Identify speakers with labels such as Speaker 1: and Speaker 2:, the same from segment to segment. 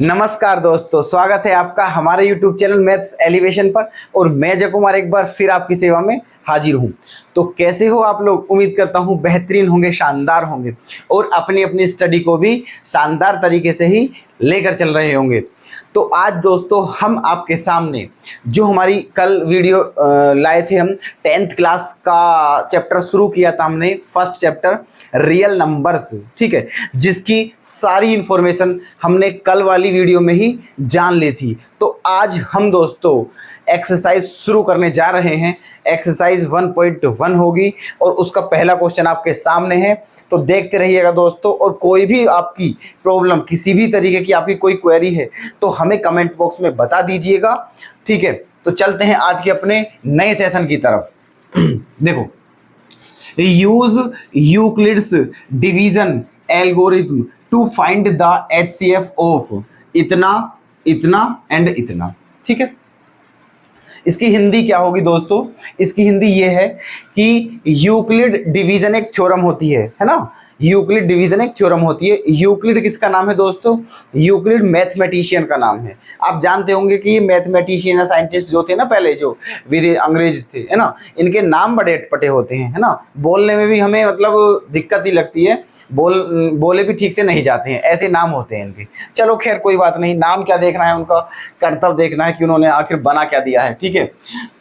Speaker 1: नमस्कार दोस्तों, स्वागत है आपका हमारे YouTube चैनल मैथ्स एलिवेशन पर। और मैं जय कुमार एक बार फिर आपकी सेवा में हाजिर हूं। तो कैसे हो आप लोग? उम्मीद करता हूं बेहतरीन होंगे, शानदार होंगे और अपनी अपनी स्टडी को भी शानदार तरीके से ही लेकर चल रहे होंगे। तो आज दोस्तों हम आपके सामने जो हमारी कल वीडियो लाए थे, हम 10th क्लास का चैप्टर शुरू किया था हमने, फर्स्ट चैप्टर रियल नंबर्स, ठीक है, जिसकी सारी इंफॉर्मेशन हमने कल वाली वीडियो में ही जान ली थी। तो आज हम दोस्तों एक्सरसाइज शुरू करने जा रहे हैं। एक्सरसाइज 1.1 होगी और उसका पहला क्वेश्चन आपके सामने है, तो देखते रहिएगा दोस्तों। और कोई भी आपकी प्रॉब्लम, किसी भी तरीके की आपकी कोई क्वेरी है तो हमें कमेंट बॉक्स में बता दीजिएगा, ठीक है। तो चलते हैं आज के अपने नए सेशन की तरफ। देखो, use Euclid's division algorithm to find the HCF of इतना, इतना एंड इतना, ठीक है। इसकी हिंदी क्या होगी दोस्तों? इसकी हिंदी ये है कि यूक्लिड डिवीजन एक थ्योरम होती है ना। यूक्लिड डिवीजन एक थ्योरम होती है। यूक्लिड किसका नाम है दोस्तों? यूक्लिड मैथमेटिशियन का नाम है। आप जानते होंगे कि ये मैथमेटिशियन या साइंटिस्ट जो थे ना पहले, जो अंग्रेज थे, है ना, इनके नाम बड़े अटपटे होते हैं, है ना। बोलने में भी हमें मतलब दिक्कत ही लगती है, बोले भी ठीक से नहीं जाते हैं, ऐसे नाम होते हैं इनके। चलो खैर कोई बात नहीं, नाम क्या देखना है, उनका कर्तव्य देखना है कि उन्होंने आखिर बना क्या दिया है, ठीक है।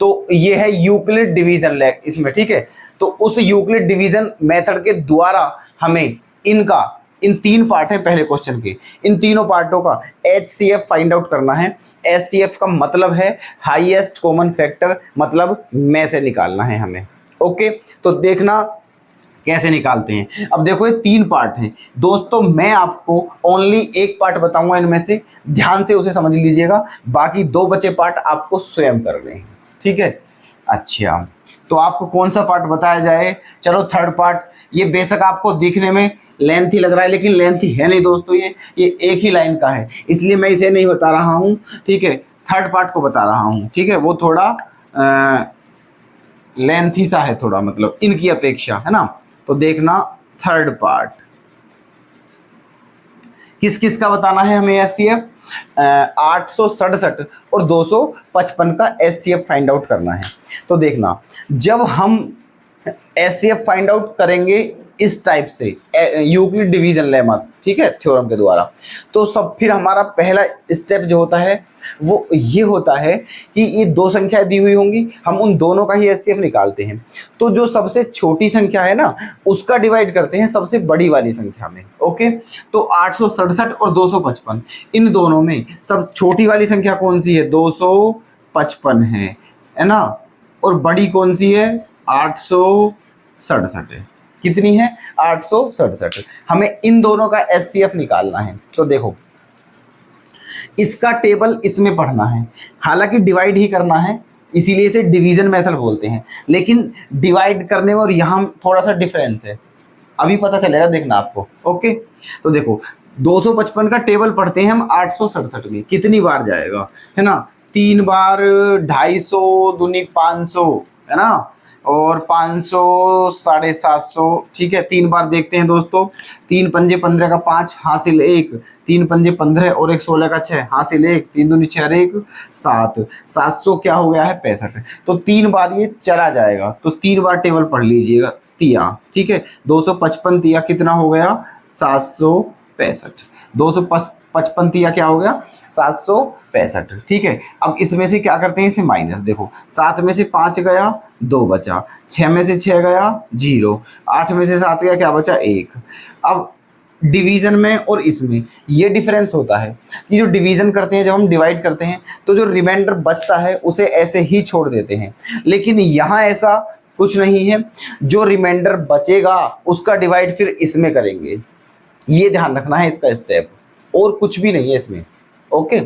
Speaker 1: तो ये है यूक्लिड डिवीजन इसमें, ठीक है। तो उस यूक्लिड डिवीजन मेथड के द्वारा हमें इन तीन पार्ट है पहले क्वेश्चन के, इन तीनों पार्टों का एचसीएफ फाइंड आउट करना है। एचसीएफ का मतलब है हाईएस्ट कॉमन फैक्टर, मतलब में से निकालना है हमें। ओके, तो देखना कैसे निकालते हैं। अब देखो ये तीन पार्ट हैं दोस्तों, मैं आपको ओनली एक पार्ट बताऊंगा इनमें से, ध्यान से उसे समझ लीजिएगा। बाकी दो बचे पार्ट आपको स्वयं कर रहे हैं, ठीक है। अच्छा, तो आपको कौन सा पार्ट बताया जाए? चलो थर्ड पार्ट। ये बेशक आपको दिखने में लेंथी लग रहा है, लेकिन लेंथी है नहीं दोस्तों, ये एक ही लाइन का है, इसलिए मैं इसे नहीं बता रहा हूँ, ठीक है। थर्ड पार्ट को बता रहा हूँ, ठीक है। वो थोड़ा लेंथी सा है, थोड़ा मतलब इनकी अपेक्षा, है ना। तो देखना थर्ड पार्ट किस किस का बताना है हमें। एचसीएफ 867 और 255 का एचसीएफ फाइंड आउट करना है। तो देखना, जब हम एचसीएफ फाइंड आउट करेंगे इस टाइप से यूक्लिड डिवीजन लेमा, ठीक है, थ्योरम के द्वारा, तो सब फिर हमारा पहला स्टेप जो होता है वो ये होता है कि ये दो संख्याएं दी हुई होंगी, हम उन दोनों का ही एचसीएफ निकालते हैं। तो जो सबसे छोटी संख्या है ना, उसका डिवाइड करते हैं सबसे बड़ी वाली संख्या में। ओके, तो 867 और 255, इन दोनों में सब छोटी वाली संख्या कौन सी है? 255 है ना। और बड़ी कौन सी है? 867 है। कितनी है? 867। हमें इन दोनों का एचसीएफ निकालना है। तो देखो, इसका टेबल इसमें पढ़ना है, हालांकि डिवाइड ही करना है, इसीलिए इसे डिवीजन मेथड बोलते हैं। लेकिन डिवाइड करने में और यहाँ थोड़ा सा डिफरेंस है, अभी पता चलेगा, देखना आपको। ओके, तो देखो 255 का टेबल पढ़ते हैं हम 867 में, कितनी बार जाएगा, है ना। 3 बार 250 दूनी 500, है ना, और 500 750, ठीक है। 3 बार देखते हैं दोस्तों, 3 पंजे 15 का 5 हासिल 1, 3 पंजे 15 और 1 16 का 6 हासिल 1, 3 दूनी 6 1 7, 700 क्या हो गया है? 65। तो 3 बार ये चला जाएगा, तो 3 बार टेबल पढ़ लीजिएगा, तिया, ठीक है। 255 तिया कितना हो गया? 765। 255 तिया क्या हो गया? 765, ठीक है। अब इसमें से क्या करते हैं? इसे माइनस। देखो, 7 में से 5 गया, 2 बचा, 6 में से 6 गया, 0, 8 में से 7 गया, क्या बचा? 1। अब डिवीजन में और इसमें ये डिफरेंस होता है कि जो डिवीजन करते हैं, जब हम डिवाइड करते हैं तो जो रिमाइंडर बचता है उसे ऐसे ही छोड़ देते हैं, लेकिन यहाँ ऐसा कुछ नहीं है। जो रिमाइंडर बचेगा उसका डिवाइड फिर इसमें करेंगे, ये ध्यान रखना है इसका स्टेप, और कुछ भी नहीं है इसमें। ओके,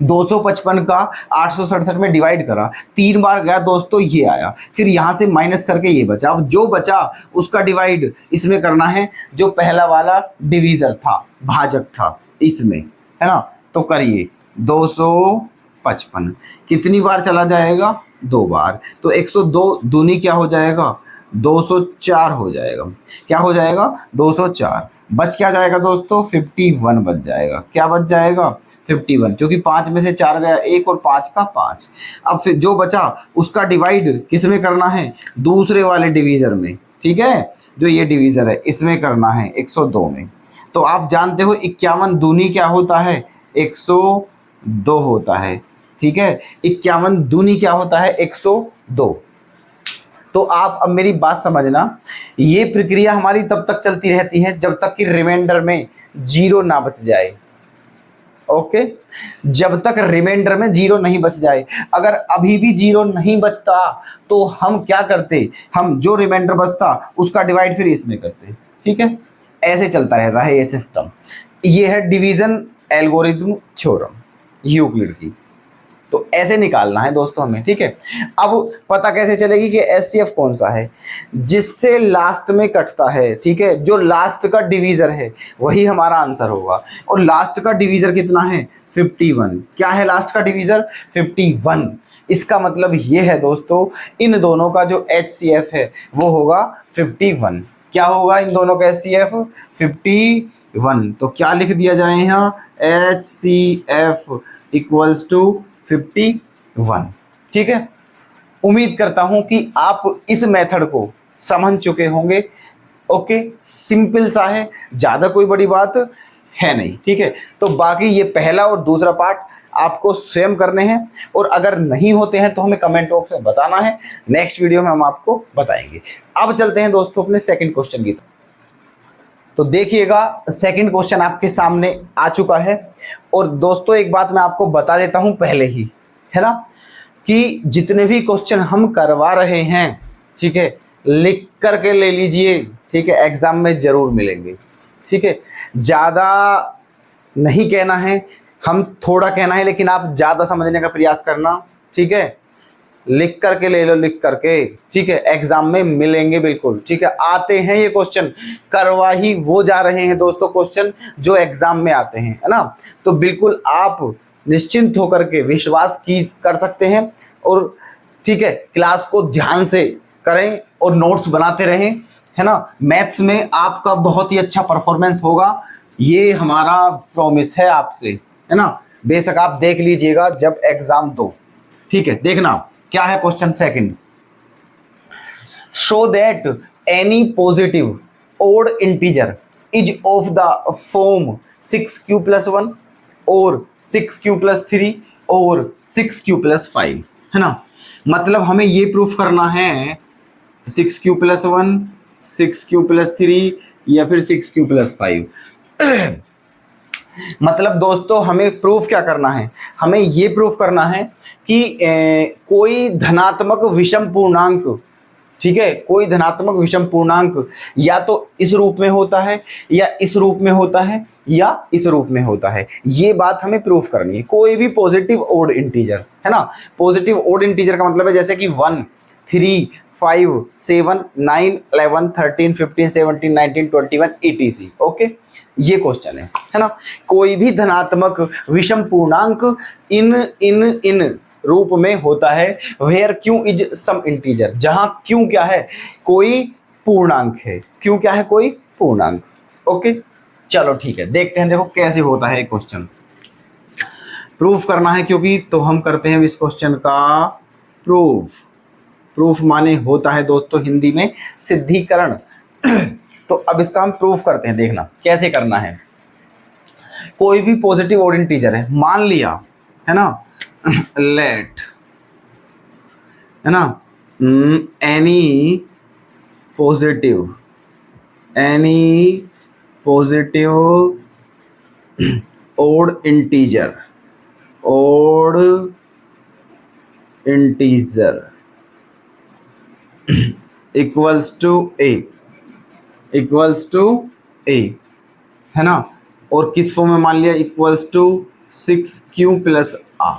Speaker 1: 255 का 867 में डिवाइड करा, 3 बार गया दोस्तों, ये आया, फिर यहाँ से माइनस करके ये बचा। अब जो बचा उसका डिवाइड इसमें करना है, जो पहला वाला डिवीजर था, भाजक था, इसमें, है ना। तो करिए, 255 कितनी बार चला जाएगा? 2 बार। तो 102 दूनी क्या हो जाएगा? 204 हो जाएगा। क्या हो जाएगा? 204। बच क्या जाएगा दोस्तों, 51 बच जाएगा। क्या बच जाएगा, 51, क्योंकि 5 में से 4 गया 1 और 5 का 5। अब फिर जो बचा उसका डिवाइड किस में करना है, दूसरे वाले डिवीजर में, ठीक है, जो ये डिवीजर है इसमें करना है 102 में। तो आप जानते हो 51 दूनी क्या होता है, 102 होता है, ठीक है, 51 दूनी क्या होता है, 102। तो आप अब मेरी बात समझना, ये प्रक्रिया हमारी तब तक चलती रहती है जब तक कि रिमाइंडर में जीरो ना बच जाए। ओके, जब तक रिमाइंडर में जीरो नहीं बच जाए। अगर अभी भी जीरो नहीं बचता तो हम क्या करते, हम जो रिमाइंडर बचता उसका डिवाइड फिर इसमें करते, ठीक है। ऐसे चलता रहता है ये सिस्टम। ये है डिवीजन एल्गोरिथम थ्योरम यूक्लिड की। तो ऐसे निकालना है दोस्तों हमें, ठीक है। अब पता कैसे चलेगी कि एचसीएफ कौन सा है, जिससे लास्ट में कटता है, ठीक है, जो लास्ट का डिवीजर है वही हमारा आंसर होगा। और लास्ट का डिवीजर कितना है, 51। क्या है लास्ट का डिवीजर, 51। इसका मतलब ये है दोस्तों, इन दोनों का जो एचसीएफ है वो होगा 51। क्या होगा इन दोनों का एचसीएफ, 51। तो क्या लिख दिया जाए यहाँ, एचसीएफ इक्वल्स टू 51, ठीक है। उम्मीद करता हूं कि आप इस मेथड को समझ चुके होंगे। ओके, सिंपल सा है, ज्यादा कोई बड़ी बात है नहीं, ठीक है। तो बाकी ये पहला और दूसरा पार्ट आपको स्वयं करने हैं, और अगर नहीं होते हैं तो हमें कमेंट बॉक्स में बताना है, नेक्स्ट वीडियो में हम आपको बताएंगे। अब चलते हैं दोस्तों अपने सेकंड क्वेश्चन की। तो देखिएगा सेकंड क्वेश्चन आपके सामने आ चुका है। और दोस्तों एक बात मैं आपको बता देता हूं पहले ही, है ना, कि जितने भी क्वेश्चन हम करवा रहे हैं, ठीक है, लिख करके ले लीजिए, ठीक है, एग्जाम में जरूर मिलेंगे, ठीक है। ज़्यादा नहीं कहना है, हम थोड़ा कहना है, लेकिन आप ज़्यादा समझने का प्रयास करना, ठीक है। लिख करके ले लो, लिख करके, ठीक है, एग्जाम में मिलेंगे बिल्कुल, ठीक है। आते हैं ये क्वेश्चन, करवा ही वो जा रहे हैं दोस्तों क्वेश्चन जो एग्जाम में आते हैं, है ना। तो बिल्कुल आप निश्चिंत होकर के विश्वास की कर सकते हैं, और ठीक है, क्लास को ध्यान से करें और नोट्स बनाते रहें, है ना। मैथ्स में आपका बहुत ही अच्छा परफॉर्मेंस होगा, ये हमारा प्रॉमिस है आपसे, है ना। बेशक आप देख लीजिएगा जब एग्जाम दो, ठीक है। देखना क्या है question second, show that any positive odd integer is of the form 6q+1 और 6q+3 और 6q+5, है ना। मतलब हमें ये प्रूफ करना है 6q+1, 6q+3 या फिर 6q+5। मतलब दोस्तों हमें प्रूफ क्या करना है, हमें ये प्रूफ करना है कि कोई धनात्मक विषम पूर्णांक, ठीक है, कोई धनात्मक विषम पूर्णांक या तो इस रूप में होता है, या इस रूप में होता है, या इस रूप में होता है। ये बात हमें प्रूफ करनी है। कोई भी पॉजिटिव ओड इंटीजर, है ना, पॉजिटिव ओड इंटीजर का मतलब है जैसे कि 1, 3, 5, 7, 9, 11, 13, 15, 17, 19, 21 etc। ओके, ये क्वेश्चन है ना। कोई भी धनात्मक विषम पूर्णांक इन रूप में होता है, where q is some integer, जहां क्यू क्या है, कोई पूर्णांक है, क्यू क्या है, कोई पूर्णांक। ओके, चलो ठीक है, देखते हैं देखो कैसे होता है क्वेश्चन। प्रूफ करना है क्योंकि, तो हम करते हैं इस क्वेश्चन का प्रूफ। प्रूफ माने होता है दोस्तों हिंदी में सिद्धिकरण। तो अब इसका हम प्रूफ करते हैं, देखना कैसे करना है। कोई भी पॉजिटिव ओड इंटीजर है, मान लिया, है ना, लेट, है ना, any positive odd integer equals to A, है ना। और किस फॉर्म में मान लिया, इक्वल्स टू 6q+r।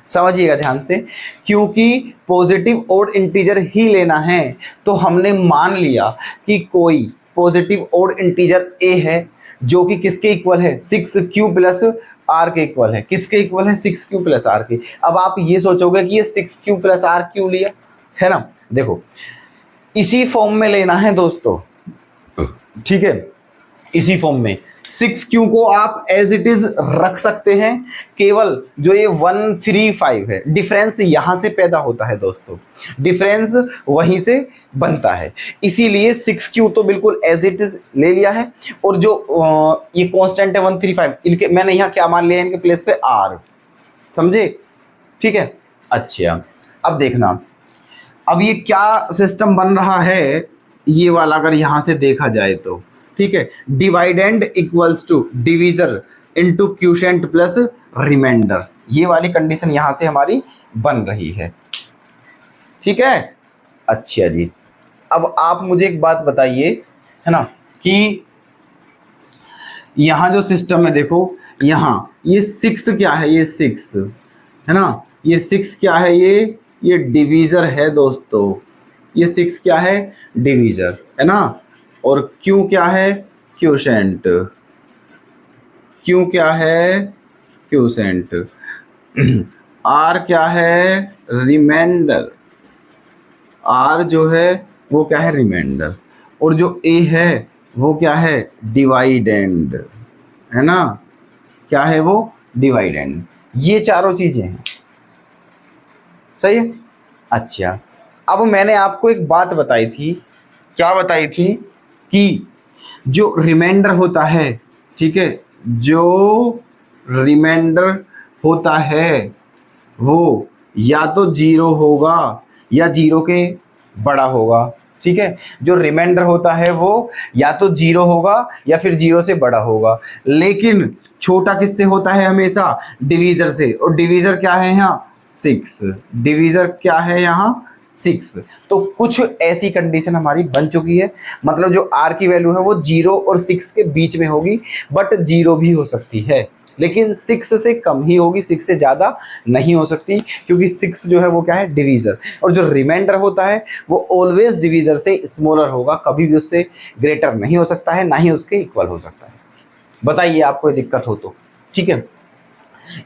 Speaker 1: समझिएगा ध्यान से, क्योंकि पॉजिटिव ओड इंटीजर ही लेना है, तो हमने मान लिया कि कोई पॉजिटिव ओड इंटीजर a है जो कि किसके इक्वल है, 6q+r के इक्वल है। किसके इक्वल है, 6q+r के। अब आप ये सोचोगे कि ये 6q+r क्यों लिया, है ना। देखो इसी फॉर्म में लेना है दोस्तों, ठीक है, इसी फॉर्म में 6q को आप एज इट इज रख सकते हैं। केवल जो ये 135 है, डिफरेंस यहां से पैदा होता है दोस्तों, डिफरेंस वहीं से बनता है, इसीलिए 6q तो बिल्कुल एज इट इज ले लिया है। और जो ये कांस्टेंट है 135, इनके मैंने यहाँ क्या मान लिया है, इनके प्लेस पे r, समझे? ठीक है, अच्छा अब देखना, अब ये क्या सिस्टम बन रहा है, ये वाला अगर यहां से देखा जाए तो, ठीक है, dividend equals to divisor into quotient plus remainder, ये वाली कंडीशन यहां से हमारी बन रही है। ठीक है, अच्छा जी, अब आप मुझे एक बात बताइए, है ना, कि यहां जो सिस्टम है देखो, यहां ये 6 क्या है, ये 6 है ना, ये 6 क्या है, ये डिवीजर है दोस्तों, ये 6 क्या है, डिवीजर है ना, और Q क्या है, क्यूसेंट, Q क्या है, क्यूसेंट, R क्या है, रिमाइंडर, R जो है वो क्या है, रिमाइंडर, और जो A है वो क्या है, डिवाइडेंड, है ना, क्या है वो, डिवाइडेंड, ये चारों चीजें हैं, सही है। अच्छा, अब मैंने आपको एक बात बताई थी, क्या बताई थी, कि जो रिमाइंडर होता है, ठीक है, जो रिमाइंडर होता है वो या तो 0 होगा या 0 के बड़ा होगा। ठीक है, जो रिमाइंडर होता है वो या तो 0 होगा या फिर 0 से बड़ा होगा, लेकिन छोटा किससे होता है, हमेशा डिवीजर से, और डिवीजर क्या है यहाँ, 6, डिवीजर क्या है यहाँ, 6। तो कुछ ऐसी कंडीशन हमारी बन चुकी है, मतलब जो r की वैल्यू है वो 0 और 6 के बीच में होगी, बट 0 भी हो सकती है, लेकिन 6 से कम ही होगी, 6 से ज़्यादा नहीं हो सकती, क्योंकि 6 जो है वो क्या है, डिवीज़र, और जो रिमाइंडर होता है वो ऑलवेज डिवीज़र से स्मॉलर होगा, कभी भी उससे ग्रेटर नहीं हो सकता है, ना ही उसके इक्वल हो सकता है। बताइए आपको दिक्कत हो तो। ठीक है,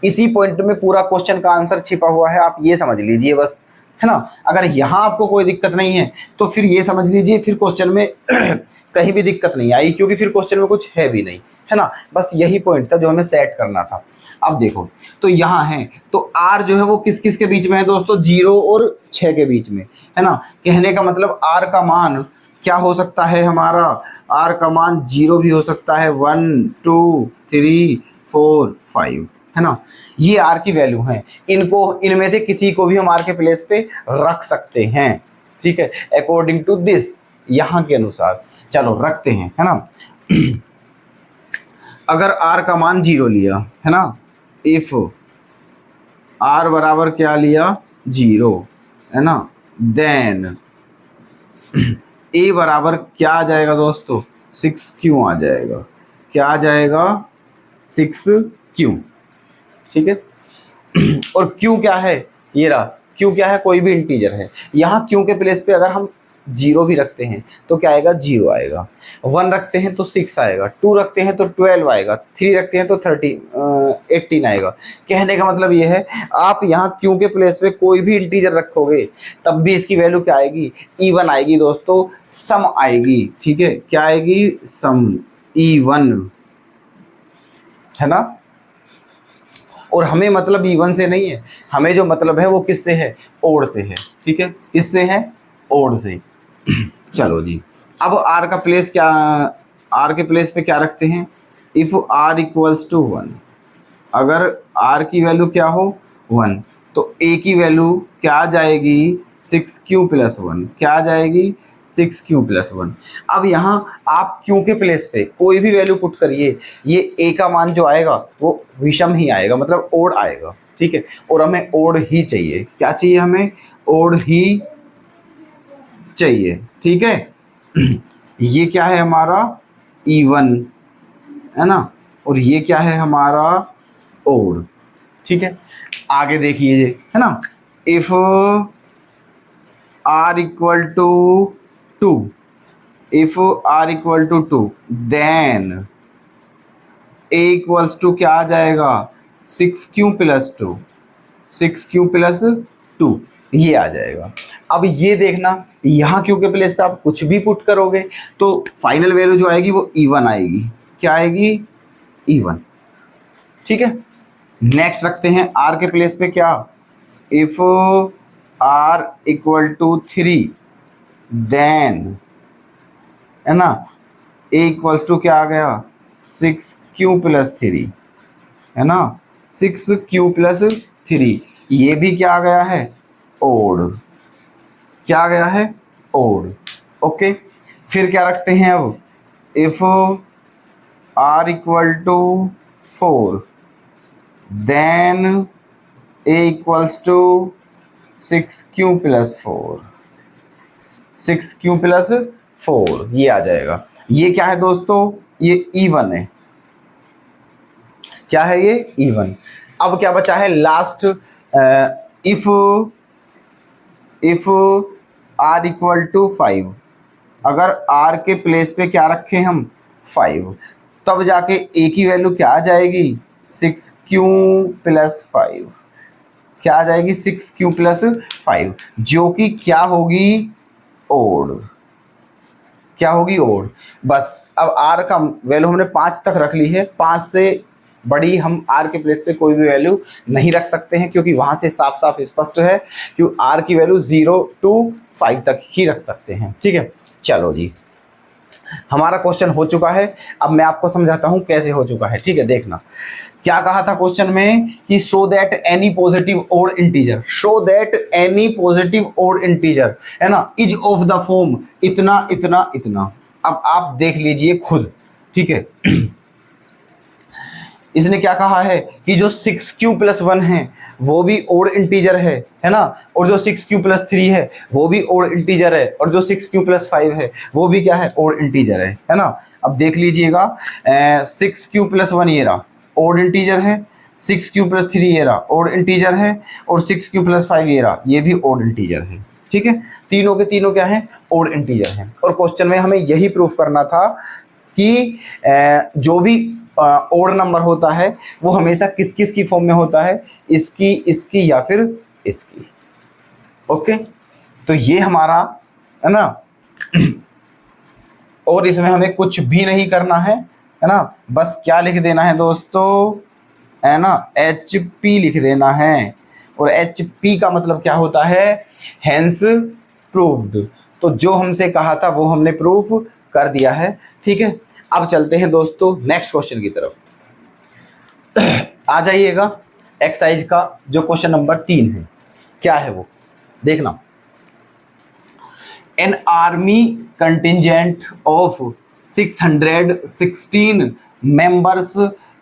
Speaker 1: इसी पॉइंट में पूरा क्वेश्चन का आंसर छिपा हुआ है, आप ये समझ लीजिए बस, है ना। अगर यहाँ आपको कोई दिक्कत नहीं है तो फिर ये समझ लीजिए फिर क्वेश्चन में कहीं भी दिक्कत नहीं आई, क्योंकि फिर क्वेश्चन में कुछ है भी नहीं, है ना। बस यही पॉइंट था जो हमें सेट करना था। अब देखो, तो यहाँ है तो r जो है वो किस किस के बीच में है दोस्तों, 0 और 6 के बीच में, है ना। कहने का मतलब r का मान क्या हो सकता है हमारा, r का मान 0 भी हो सकता है, 1 2 3 4 5, है ना। ये r की वैल्यू है, इनको इनमें से किसी को भी हम r के प्लेस पे रख सकते हैं। ठीक है, अकॉर्डिंग टू दिस, यहाँ के अनुसार चलो रखते हैं, है ना। अगर r का मान 0 लिया, है ना, इफ r बराबर क्या लिया, 0, है ना, देन a बराबर क्या आ जाएगा दोस्तों, 6q आ जाएगा, क्या आ जाएगा, 6q। ठीक है, और q क्या है, ये रहा, q क्या है, कोई भी इंटीजर है, यहाँ q के प्लेस पे अगर हम 0 भी रखते हैं तो क्या आएगा, 0 आएगा, 1 रखते हैं तो 6 आएगा, 2 रखते हैं तो 12 आएगा, 3 रखते हैं तो 18 आएगा। कहने का मतलब ये है, आप यहाँ q के प्लेस पे कोई भी इंटीजर रखोगे तब भी इसकी वैल्यू क्या आएगी, इवन आएगी दोस्तों, सम आएगी। ठीक है, क्या आएगी, सम, इवन, है ना। और हमें मतलब इवन से नहीं है, हमें जो मतलब है वो किससे है, ओड से है। ठीक है, किससे है, ओड से। चलो जी, अब r का प्लेस क्या, r के प्लेस पे क्या रखते हैं, इफ r इक्वल्स टू 1, अगर r की वैल्यू क्या हो 1, तो a की वैल्यू क्या आ जाएगी, 6q प्लस 1, क्या आ जाएगी, 6q प्लस 1। अब यहाँ आप q के प्लेस पे कोई भी वैल्यू पुट करिए, ये a का मान जो आएगा वो विषम ही आएगा, मतलब ओड आएगा। ठीक है, और हमें ओड ही चाहिए, क्या चाहिए हमें, ओड ही चाहिए। ठीक है, ये क्या है हमारा, इवन, है ना, और ये क्या है हमारा, ओड। ठीक है, आगे देखिए, है ना, if r equal to 2, if r equal to 2, then a equals to क्या आ जाएगा, 6q प्लस 2, 6q प्लस 2, ये आ जाएगा। अब ये देखना, यहाँ क्यू के प्लेस पे आप कुछ भी पुट करोगे तो फाइनल वैल्यू जो आएगी वो इवन आएगी। क्या आएगी? इवन। ठीक है, नेक्स्ट रखते हैं आर के प्लेस पे क्या, if r equal to 3 then, है ना, ए इक्वल्स टू क्या आ गया, 6q+3, है ना, 6q+3। ये भी क्या आ गया है, ओड। क्या आ गया है, ओड। ओके, फिर क्या रखते हैं अब, if r equal to 4 then a equals to 6q+4, 6q+4 ये आ जाएगा। ये क्या है दोस्तों, ये इवन है। क्या है ये, इवन। अब क्या बचा है last, if r equal to 5, अगर आर के प्लेस पे क्या रखें हम, 5, तब जाके ए की वैल्यू क्या आ जाएगी, 6q+5। क्या आ जाएगी, 6q+5, जो कि क्या होगी, ओड। क्या होगी, ओड। बस अब आर का वैल्यू हमने 5 तक रख ली है, 5 से बड़ी हम आर के प्लेस पे कोई भी वैल्यू नहीं रख सकते हैं, क्योंकि वहां से साफ साफ स्पष्ट है कि आर की वैल्यू 0 to 5 तक ही रख सकते हैं। ठीक है, चलो जी, हमारा क्वेश्चन हो चुका है। अब मैं आपको समझाता हूं कैसे हो चुका है। ठीक है, देखना क्या कहा था क्वेश्चन में कि show that any positive odd integer, show that any positive odd integer, है ना, इज ऑफ द फॉर्म इतना इतना इतना। अब आप देख लीजिए खुद। ठीक है, इसने क्या कहा है कि जो 6q+1 है वो भी ओड इंटीजर है ना, और जो 6q+3 है वो भी ओड इंटीजर है, और जो 6q+5 है वो भी क्या है, ओड इंटीजर है ना। अब देख लीजिएगा, 6q+1 ये रहा ओड इंटीजर है, 6q+3 ये रहा ओड इंटीजर है, और 6q+5 ये रहा ये भी ओड इंटीजर है। ठीक है, तीनों के तीनों क्या है, ओड इंटीजर हैं। और क्वेश्चन में हमें यही प्रूफ करना था कि जो भी ओड नंबर होता है वो हमेशा किस किस की फॉर्म में होता है, इसकी, इसकी या फिर इसकी। ओके, तो ये हमारा है ना, और इसमें हमें कुछ भी नहीं करना है ना, बस क्या लिख देना है दोस्तों, है ना, HP लिख देना है। और HP का मतलब क्या होता है, हेंस प्रूव्ड। तो जो हमसे कहा था वो हमने प्रूफ कर दिया है। ठीक है, अब चलते हैं दोस्तों नेक्स्ट क्वेश्चन की तरफ। आ जाइएगा, एक्सरसाइज का जो क्वेश्चन नंबर 3 है, क्या है वो देखना। An army contingent of 616 members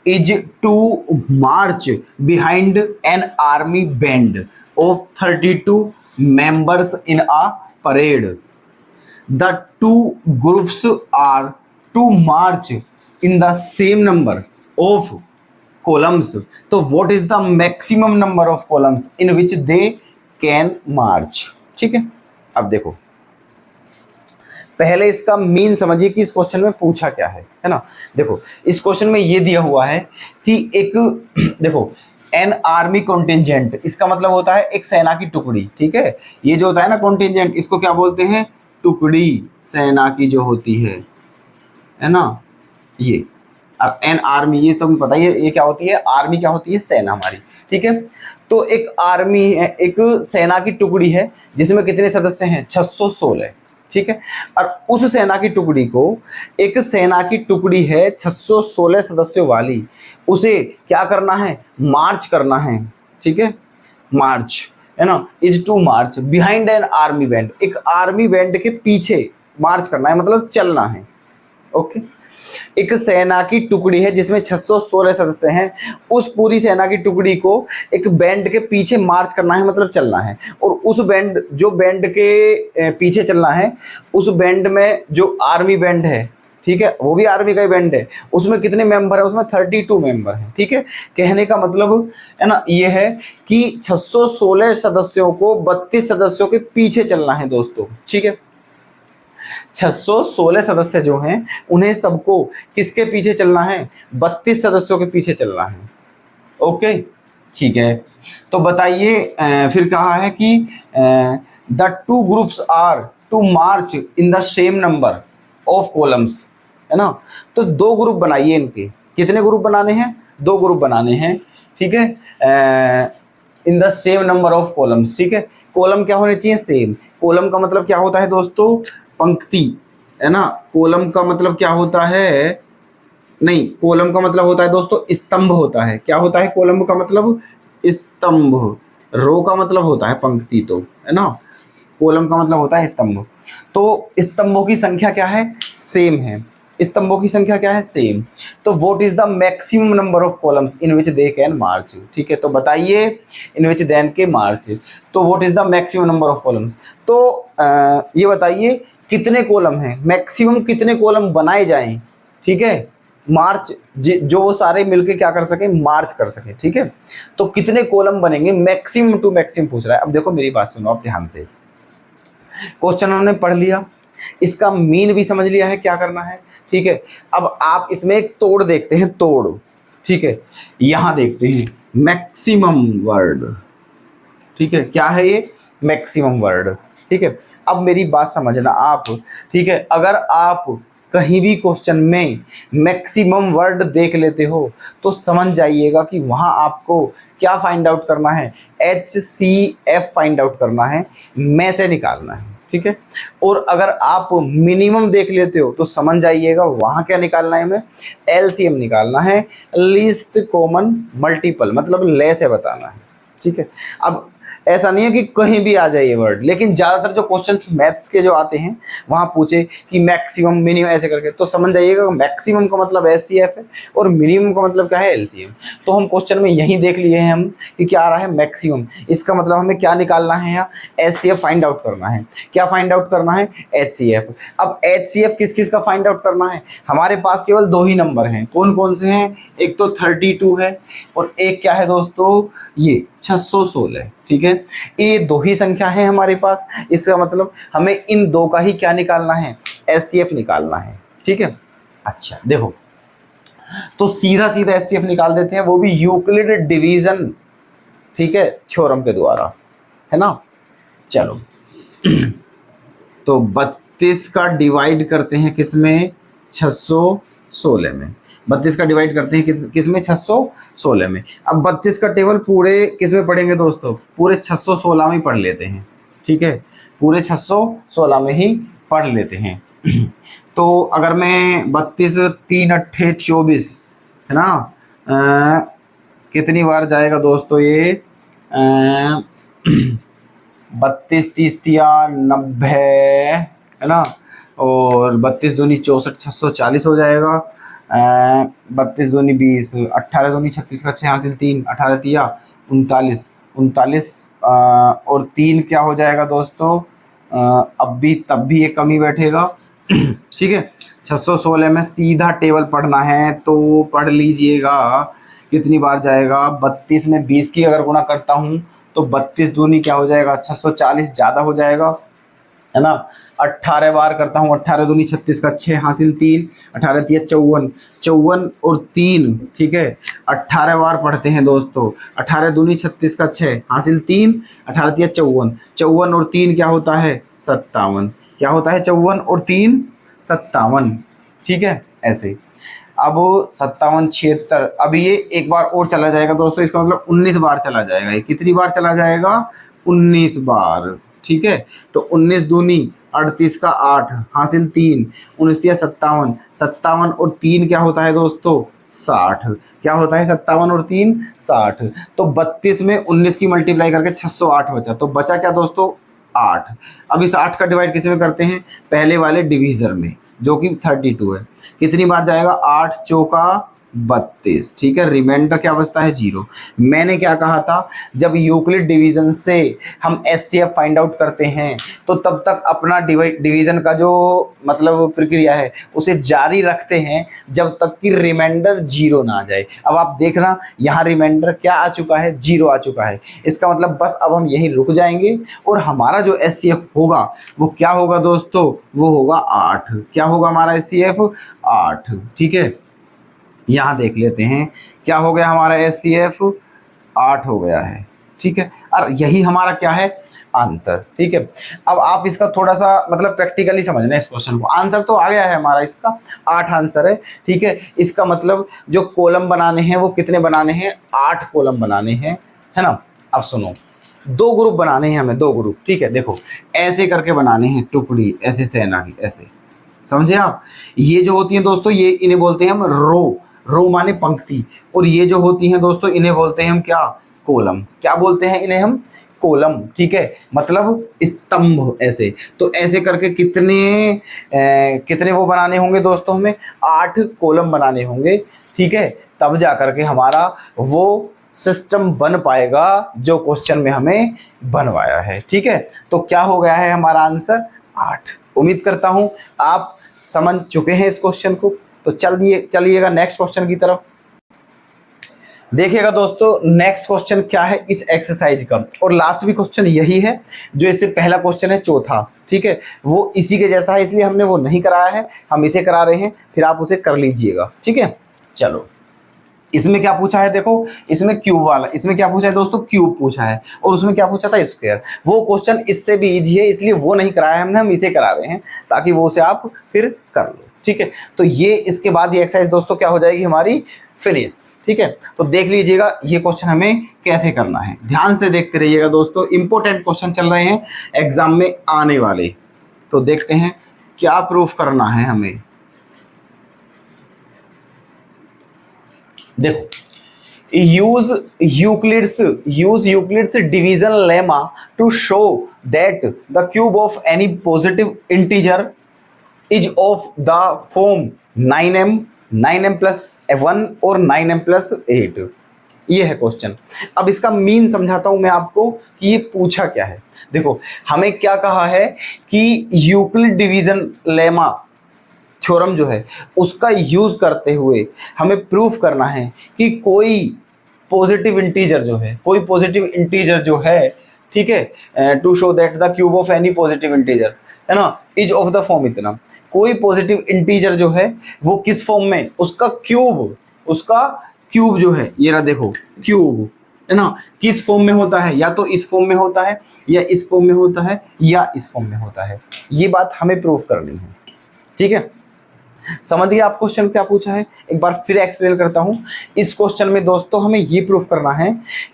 Speaker 1: is to march behind an army band of 32 members in a parade. The two groups are to march in the same number of columns. So what is the maximum number of columns in which they can march? ठीक है, अब देखो पहले इसका mean समझिए कि इस question में पूछा क्या है ना। देखो इस क्वेश्चन में ये दिया हुआ है कि एक, देखो एन आर्मी कॉन्टिजेंट, इसका मतलब होता है एक सेना की टुकड़ी। ठीक है, ये जो होता है ना कॉन्टिजेंट, इसको क्या बोलते हैं, टुकड़ी सेना की जो होती है ना। ये अब एन आर्मी, ये तो पता ही है ये क्या होती है, आर्मी क्या होती है, सेना हमारी। ठीक है, तो एक आर्मी है, एक सेना की टुकड़ी है जिसमें कितने सदस्य हैं, 616। ठीक है, और उस सेना की टुकड़ी को, एक सेना की टुकड़ी है 616 सदस्यों वाली, उसे क्या करना है, मार्च करना है। ठीक है, मार्च है ना, is to march behind an army band, एक आर्मी बैंड के पीछे मार्च करना है, मतलब चलना है। ओके, एक सेना की टुकड़ी है जिसमें 616 सदस्य हैं, उस पूरी सेना की टुकड़ी को एक बैंड के पीछे मार्च करना है, मतलब चलना है। और उस बैंड, जो बैंड के पीछे चलना है, उस बैंड में जो आर्मी बैंड है, ठीक है, वो भी आर्मी का ही बैंड है, उसमें कितने मेंबर है, उसमें 32 मेंबर हैं। ठीक है, कहने का मतलब है ना ये है कि 616 सदस्यों को 32 सदस्यों के पीछे चलना है दोस्तों। ठीक है, 616 सदस्य जो हैं उन्हें सबको किसके पीछे चलना है, 32 सदस्यों के पीछे चलना है। ओके, ठीक है, तो बताइए फिर कहा है कि the two groups are to march in the same number of columns, है ना। तो दो ग्रुप बनाइए इनके, कितने ग्रुप बनाने हैं, दो ग्रुप बनाने हैं, ठीक है, इन the same number of columns, ठीक है। कॉलम क्या होने चाहिए, सेम। कॉलम का मतलब क्या होता है दोस्तों, पंक्ति, है ना। कॉलम का मतलब क्या होता है, नहीं, कॉलम का मतलब होता है दोस्तों स्तंभ होता है। क्या होता है कॉलम का मतलब, स्तंभ। रो का मतलब होता है पंक्ति, तो है ना, कॉलम का मतलब होता है स्तंभ। तो स्तंभों की संख्या क्या है, सेम है। स्तंभों की संख्या क्या है, सेम। तो what is the maximum number of columns in which they can march, ठीक है। तो बताइए, इन विच देन के मार्च, तो what is the maximum number of columns. तो ये बताइए कितने कॉलम हैं, मैक्सिमम कितने कॉलम बनाए जाएं, ठीक है, मार्च, जो वो सारे मिलके क्या कर सके, मार्च कर सके, ठीक है। तो कितने कॉलम बनेंगे, मैक्सिमम टू मैक्सिमम पूछ रहा है। अब देखो मेरी बात सुनो आप ध्यान से, क्वेश्चन हमने पढ़ लिया, इसका मीन भी समझ लिया है क्या करना है, ठीक है। अब आप इसमें एक तोड़ देखते हैं, तोड़, ठीक है। यहां देखते हैं मैक्सिमम वर्ड, ठीक है, क्या है ये, मैक्सिमम वर्ड, ठीक है। अब मेरी बात समझना आप, ठीक है, अगर आप कहीं भी क्वेश्चन में मैक्सिमम वर्ड देख लेते हो तो समझ जाइएगा कि वहां आपको क्या फाइंड आउट करना है, HCF फाइंड आउट करना है, में से निकालना है, ठीक है। और अगर आप मिनिमम देख लेते हो तो समझ जाइएगा वहां क्या निकालना है, हमें LCM निकालना है, लीस्ट कॉमन मल्टीपल, मतलब ले से बताना है, ठीक है। अब ऐसा नहीं है कि कहीं भी आ जाए ये वर्ड, लेकिन ज़्यादातर जो क्वेश्चंस मैथ्स के जो आते हैं वहाँ पूछे कि मैक्सिमम मिनिमम ऐसे करके, तो समझ जाइएगा मैक्सिमम का मतलब HCF है और मिनिमम का मतलब क्या है, LCM। तो हम क्वेश्चन में यही देख लिए हैं हम कि क्या आ रहा है, मैक्सिमम, इसका मतलब हमें क्या निकालना है, यहाँ HCF फाइंड आउट करना है। क्या फाइंड आउट करना है, HCF। अब HCF किस किस का फाइंड आउट करना है, हमारे पास केवल दो ही नंबर हैं, कौन कौन से हैं, एक तो 32 है और एक क्या है दोस्तों, ये 616, ठीक है। ये दो ही संख्या है हमारे पास, इसका मतलब हमें इन दो का ही क्या निकालना है, HCF निकालना है, ठीक है। अच्छा देखो, तो सीधा सीधा HCF निकाल देते हैं, वो भी यूक्लिड डिवीजन, ठीक है, थ्योरम के द्वारा, है ना। चलो तो 32 का डिवाइड करते हैं किसमें, 616 में। 32 का डिवाइड करते हैं किसमें, 616 में। अब 32 का टेबल पूरे किसमें पढ़ेंगे दोस्तों, पूरे 616 में ही पढ़ लेते हैं, ठीक है, पूरे 616 में ही पढ़ लेते हैं। तो अगर मैं 32 3 8 24, है ना, कितनी बार जाएगा दोस्तों ये, 32 30 90, है ना, और 32 दूनी 64 640 हो जाएगा, 32 दूनी 20, 18 दूनी 36 का 6 हासिल 3, 18 तिया 39, 39 और 3 क्या हो जाएगा दोस्तों, अब भी तब भी ये कम ही बैठेगा, ठीक है। 616 में सीधा टेबल पढ़ना है तो पढ़ लीजिएगा, कितनी बार जाएगा, 32 में 20 की अगर गुणा करता हूँ तो 32 दूनी क्या हो जाएगा, 640 ज़्यादा हो जाएगा, है ना। 18 बार करता हूँ, 18 दूनी 36 का 6 हासिल 3, 18 तिया 54, 54 और 3, ठीक है। 18 बार पढ़ते हैं दोस्तों, 18 दूनी 36 का 6 हासिल 3, 18 तिया 54, 54 और 3 क्या होता है, 57, क्या होता है, 54 और 3 57, ठीक है। ऐसे अब 57 76, अब ये एक बार और चला जाएगा दोस्तों, इसका मतलब 19 बार चला जाएगा। ये कितनी बार चला जाएगा, 19 बार, ठीक है। तो 19 दूनी 38 का 8 हासिल 3, 19 तिया 57, 57 और 3 क्या होता है दोस्तों, 60, क्या होता है, 57 और 3 60। तो 32 में 19 की मल्टीप्लाई करके 608 बचा, तो बचा क्या दोस्तों, 8। अब इस 8 का डिवाइड किस में करते हैं, पहले वाले डिवीजर में जो कि 32 है, कितनी बार जाएगा, 8 चौका 32, ठीक है। रिमाइंडर क्या बचता है, 0। मैंने क्या कहा था, जब यूक्लिड डिवीजन से हम HCF फाइंड आउट करते हैं तो तब तक अपना डिवीजन का जो मतलब प्रक्रिया है उसे जारी रखते हैं जब तक कि रिमाइंडर 0 ना आ जाए। अब आप देखना यहाँ रिमाइंडर क्या आ चुका है, 0 आ चुका है, इसका मतलब बस अब हम यहीं रुक जाएंगे और हमारा जो HCF होगा वो क्या होगा दोस्तों, वो होगा 8। क्या होगा हमारा HCF, 8, ठीक है। यहाँ देख लेते हैं क्या हो गया हमारा HCF, 8 हो गया है, ठीक है। और यही हमारा क्या है, आंसर। ठीक है, अब आप इसका थोड़ा सा मतलब प्रैक्टिकली समझना है इस क्वेश्चन को। आंसर तो आ गया है हमारा, इसका 8 आंसर है। ठीक है, इसका मतलब जो कॉलम बनाने हैं वो कितने बनाने हैं, 8 कॉलम बनाने हैं, है ना। अब सुनो, 2 ग्रुप बनाने हैं हमें, 2 ग्रुप। ठीक है, देखो ऐसे करके बनाने हैं टुकड़ी, ऐसे सेना की, ऐसे, समझे आप। ये जो होती हैं दोस्तों, ये इन्हें बोलते हैं हम रो, रो माने पंक्ति, और ये जो होती हैं दोस्तों इन्हें बोलते हैं हम क्या, कॉलम। क्या बोलते हैं इन्हें हम, कॉलम। ठीक है, मतलब स्तंभ ऐसे। तो ऐसे करके कितने वो बनाने होंगे दोस्तों, हमें 8 कॉलम बनाने होंगे। ठीक है, तब जा करके हमारा वो सिस्टम बन पाएगा जो क्वेश्चन में हमें बनवाया है। ठीक है, तो क्या हो गया है हमारा आंसर, 8। उम्मीद करता हूं आप समझ चुके हैं इस क्वेश्चन को। तो चलिएगा नेक्स्ट क्वेश्चन की तरफ। देखिएगा दोस्तों, नेक्स्ट क्वेश्चन क्या है इस एक्सरसाइज का, और लास्ट भी क्वेश्चन यही है जो इससे पहला क्वेश्चन है, चौथा। ठीक है, वो इसी के जैसा है, इसलिए हमने वो नहीं कराया है, हम इसे करा रहे हैं, फिर आप उसे कर लीजिएगा। ठीक है, चलो इसमें क्या पूछा है, देखो इसमें क्यूब वाला, इसमें क्या पूछा है दोस्तों, क्यूब पूछा है, और उसमें क्या पूछा था, स्क्वायर। वो क्वेश्चन इससे भी इजी है, इसलिए वो नहीं कराया है हमने, हम इसे करा रहे हैं ताकि वो से आप फिर कर लो। ठीक है, तो ये इसके बाद ये एक्सरसाइज दोस्तों क्या हो जाएगी हमारी, फिनिश। ठीक है, तो देख लीजिएगा ये क्वेश्चन हमें कैसे करना है, ध्यान से देखते रहिएगा दोस्तों, इंपॉर्टेंट क्वेश्चन चल रहे हैं एग्जाम में आने वाले। तो देखते हैं क्या प्रूफ करना है हमें। देखो, use Euclid's division lemma to show that the cube of any positive integer is of the form 9m, 9m plus 1 और 9m plus 8। ये है क्वेश्चन। अब इसका मीन समझाता हूं मैं आपको कि ये पूछा क्या है। देखो, हमें क्या कहा है कि यूक्लिड डिवीजन लेमा थ्योरम जो है उसका यूज करते हुए हमें प्रूफ करना है कि कोई पॉजिटिव इंटीजर जो है, कोई पॉजिटिव इंटीजर जो है, ठीक है, to show that the cube of any positive integer, है ना, इज ऑफ द फॉर्म इतना। कोई पॉजिटिव इंटीजर जो है वो किस फॉर्म में, उसका क्यूब जो है, ये रहा देखो क्यूब, है ना, किस फॉर्म में होता है, या तो इस फॉर्म में होता है, या इस फॉर्म में होता है, या इस फॉर्म में होता है। ये बात हमें प्रूफ करनी है। ठीक है, समझ गए आप क्वेश्चन क्या पूछा है, एक बार फिर एक्सप्लेन करता हूं। इस क्वेश्चन में दोस्तों हमें ये प्रूफ करना है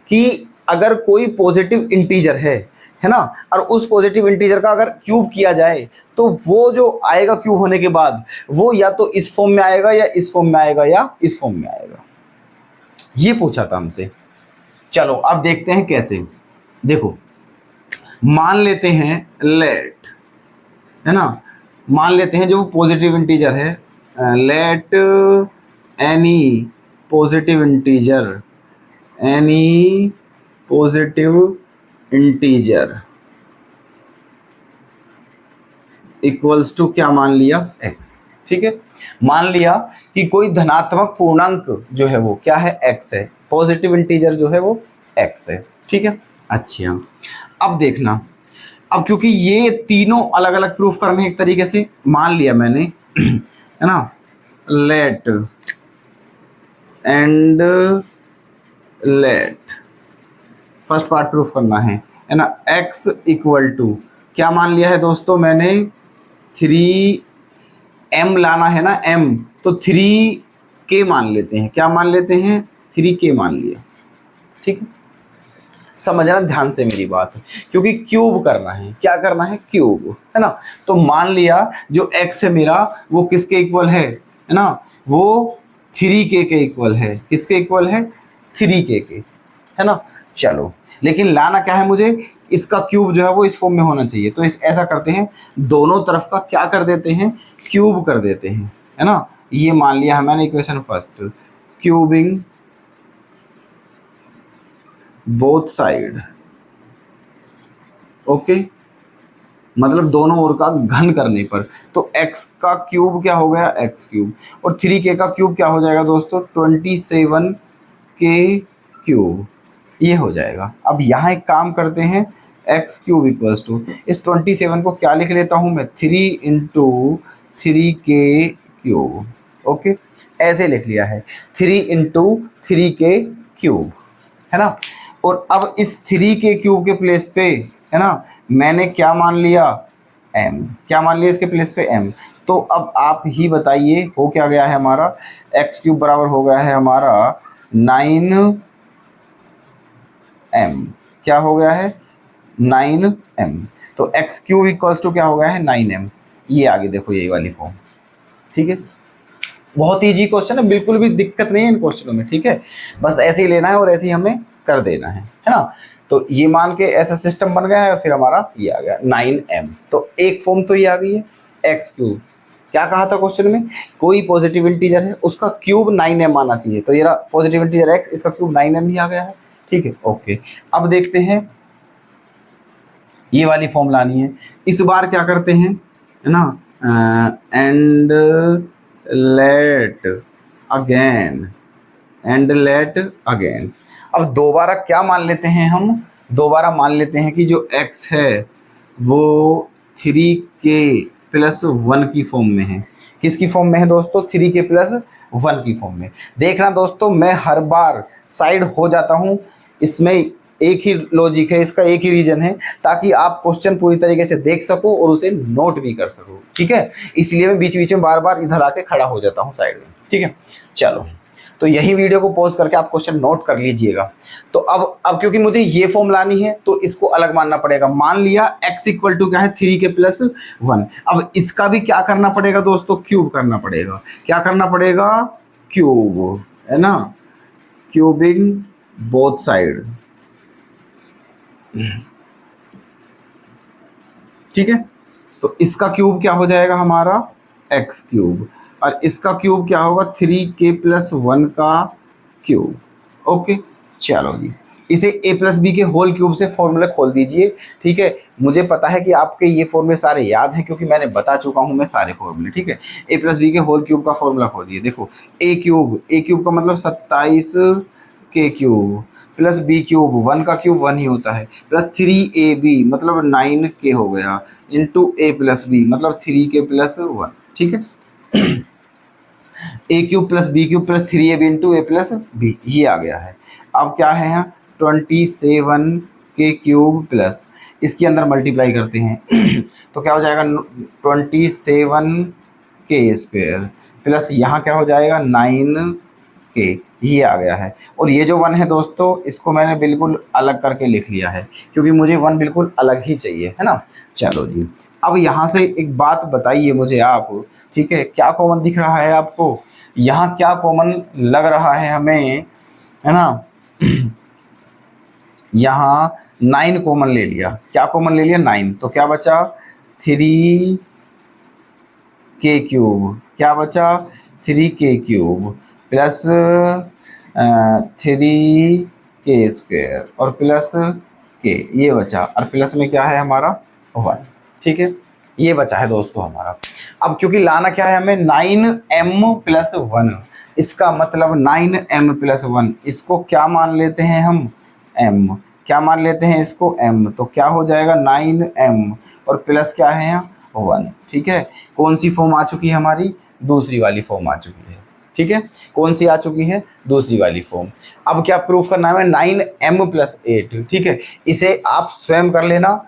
Speaker 1: कि अगर कोई पॉजिटिव इंटीजर है ना, और उस पॉजिटिव इंटीजर का अगर क्यूब किया जाए तो वो जो आएगा क्यूब होने के बाद, वो या तो इस फॉर्म में आएगा, या इस फॉर्म में आएगा, या इस फॉर्म में आएगा। ये पूछा था हमसे। चलो अब देखते हैं कैसे। देखो, मान लेते हैं लेट, है ना, मान लेते हैं जो पॉजिटिव इंटीजर है, let any positive integer equals to क्या मान लिया, x। ठीक है, मान लिया कि कोई धनात्मक पूर्णांक जो है वो क्या है, x है, पॉजिटिव इंटीजर जो है वो x है। ठीक है, अच्छा अब देखना, अब क्योंकि ये तीनों अलग अलग प्रूफ करने एक तरीके से, मान लिया मैंने, है ना, let and let first part proof करना है ना, x इक्वल टू क्या मान लिया है दोस्तों मैंने, 3m लाना है ना, m, तो 3k मान लेते हैं, क्या मान लेते हैं, 3k मान लिया। ठीक है, समझना ध्यान से मेरी बात, क्योंकि क्यूब करना है, क्या करना है, क्यूब, है ना। तो मान लिया जो x है मेरा वो किसके इक्वल है ना, वो 3k के इक्वल है, किसके इक्वल है, 3k के, है ना। चलो, लेकिन लाना क्या है मुझे, इसका क्यूब जो है वो इस फॉर्म में होना चाहिए। तो ऐसा करते हैं, दोनों तरफ का क्या कर देते हैं, क्यूब कर देते हैं, है ना। ये मान लिया मैंने equation first, cubing both side, okay, मतलब दोनों ओर का घन करने पर। तो x का क्यूब क्या हो गया, x क्यूब, और 3k का क्यूब क्या हो जाएगा दोस्तों, 27k क्यूब, ये हो जाएगा। अब यहाँ एक काम करते हैं, x क्यूब इक्वल्स टू, इस 27 को क्या लिख लेता हूँ मैं, 3 इंटू 3k क्यूब, ओके, ऐसे लिख लिया है, 3 इंटू 3k क्यूब, है ना। और अब इस 3k क्यूब के प्लेस पे है ना, मैंने क्या मान लिया, m, क्या मान लिया इसके प्लेस पे m। तो अब आप ही बताइए हो क्या गया है हमारा, एक्स क्यूब बराबर हो गया है हमारा 9m, क्या हो गया है 9m। तो एक्स क्यूब इक्वल्स टू क्या हो गया है 9m। ये आगे देखो यही वाली फॉर्म, ठीक है। बहुत इजी क्वेश्चन है, बिल्कुल भी दिक्कत नहीं है इन क्वेश्चनों में, ठीक है। बस ऐसे ही लेना है और ऐसे ही हमें कर देना है ना। तो ये मान के ऐसा सिस्टम बन गया है, फिर हमारा ये आ गया 9m। तो एक फॉर्म तो ये आ गई है, एक्स क्यूब, क्या कहा था क्वेश्चन में, कोई पॉजिटिव इंटीजर है उसका क्यूब 9m आना चाहिए, तो ये पॉजिटिव इंटीजर एक्स, इसका क्यूब 9m ही आ गया है, ठीक है, ओके। अब देखते हैं ये वाली फॉर्म लानी है, इस बार क्या करते हैं, है ना, and let again, and let again. अब दोबारा क्या मान लेते हैं हम, दोबारा मान लेते हैं कि जो x है वो 3k+1 की फॉर्म में है। किसकी फॉर्म में है दोस्तों, 3k+1 की फॉर्म में। देखना दोस्तों मैं हर बार साइड हो जाता हूँ, इसमें एक ही लॉजिक है, इसका एक ही रीजन है, ताकि आप क्वेश्चन पूरी तरीके से देख सको और उसे नोट भी कर सको, ठीक है। इसलिए मैं बीच बीच में बार बार इधर आके खड़ा हो जाता हूँ साइड में, ठीक है। चलो, तो यही वीडियो को पॉज करके आप क्वेश्चन नोट कर लीजिएगा। तो अब क्योंकि मुझे ये फॉर्म लानी है तो इसको अलग मानना पड़ेगा। मान लिया x इक्वल टू क्या है 3k+1। अब इसका भी क्या करना पड़ेगा दोस्तों, क्यूब करना पड़ेगा। क्या करना पड़ेगा, क्यूब, है ना, क्यूबिंग बोथ साइड, ठीक है। तो इसका क्यूब क्या हो जाएगा हमारा x क्यूब, और इसका क्यूब क्या होगा 3k+1 का क्यूब, ओके। चलो जी, इसे a+b के होल क्यूब से फॉर्मूला खोल दीजिए, ठीक है। मुझे पता है कि आपके ये फॉर्मूले सारे याद हैं क्योंकि मैंने बता चुका हूं मैं सारे फॉर्मूले, ठीक है। a+b के होल क्यूब का फॉर्मूला खोलिए, देखो a क्यूब का मतलब 27k cube plus b cube, 1 का क्यूब 1 ही होता है, प्लस 3ab मतलब 9k हो गया, इंटू a+b मतलब 3k+1, ठीक है। a cube plus b cube plus 3ab into a+b, ये आ गया है। अब क्या है यहाँ 27k क्यूब प्लस, इसके अंदर मल्टीप्लाई करते हैं तो क्या हो जाएगा 27k² प्लस यहाँ क्या हो जाएगा 9k, ये आ गया है। और ये जो 1 है दोस्तों इसको मैंने बिल्कुल अलग करके लिख लिया है क्योंकि मुझे 1 बिल्कुल अलग ही चाहिए, है ना। चलो जी, अब यहाँ से एक बात बताइए मुझे आप, ठीक है, क्या कॉमन दिख रहा है आपको, यहाँ क्या कॉमन लग रहा है हमें, है ना। यहाँ 9 कॉमन ले लिया, क्या कॉमन ले लिया 9, तो क्या बचा 3k क्यूब, क्या बचा 3k क्यूब प्लस 3k² और प्लस k, ये बचा, और प्लस में क्या है हमारा 1, ठीक है, ये बचा है दोस्तों हमारा। अब क्योंकि लाना क्या है हमें 9m+1, इसका मतलब 9m+1, इसको क्या मान लेते हैं हम m, क्या मान लेते हैं इसको m, तो क्या हो जाएगा 9m और प्लस क्या है यहाँ 1, ठीक है। कौन सी फॉर्म आ चुकी है हमारी, दूसरी वाली फॉर्म आ चुकी है, ठीक है। कौन सी आ चुकी है, दूसरी वाली फॉर्म। अब क्या प्रूफ करना है 9m+8, ठीक है। इसे आप स्वयं कर लेना,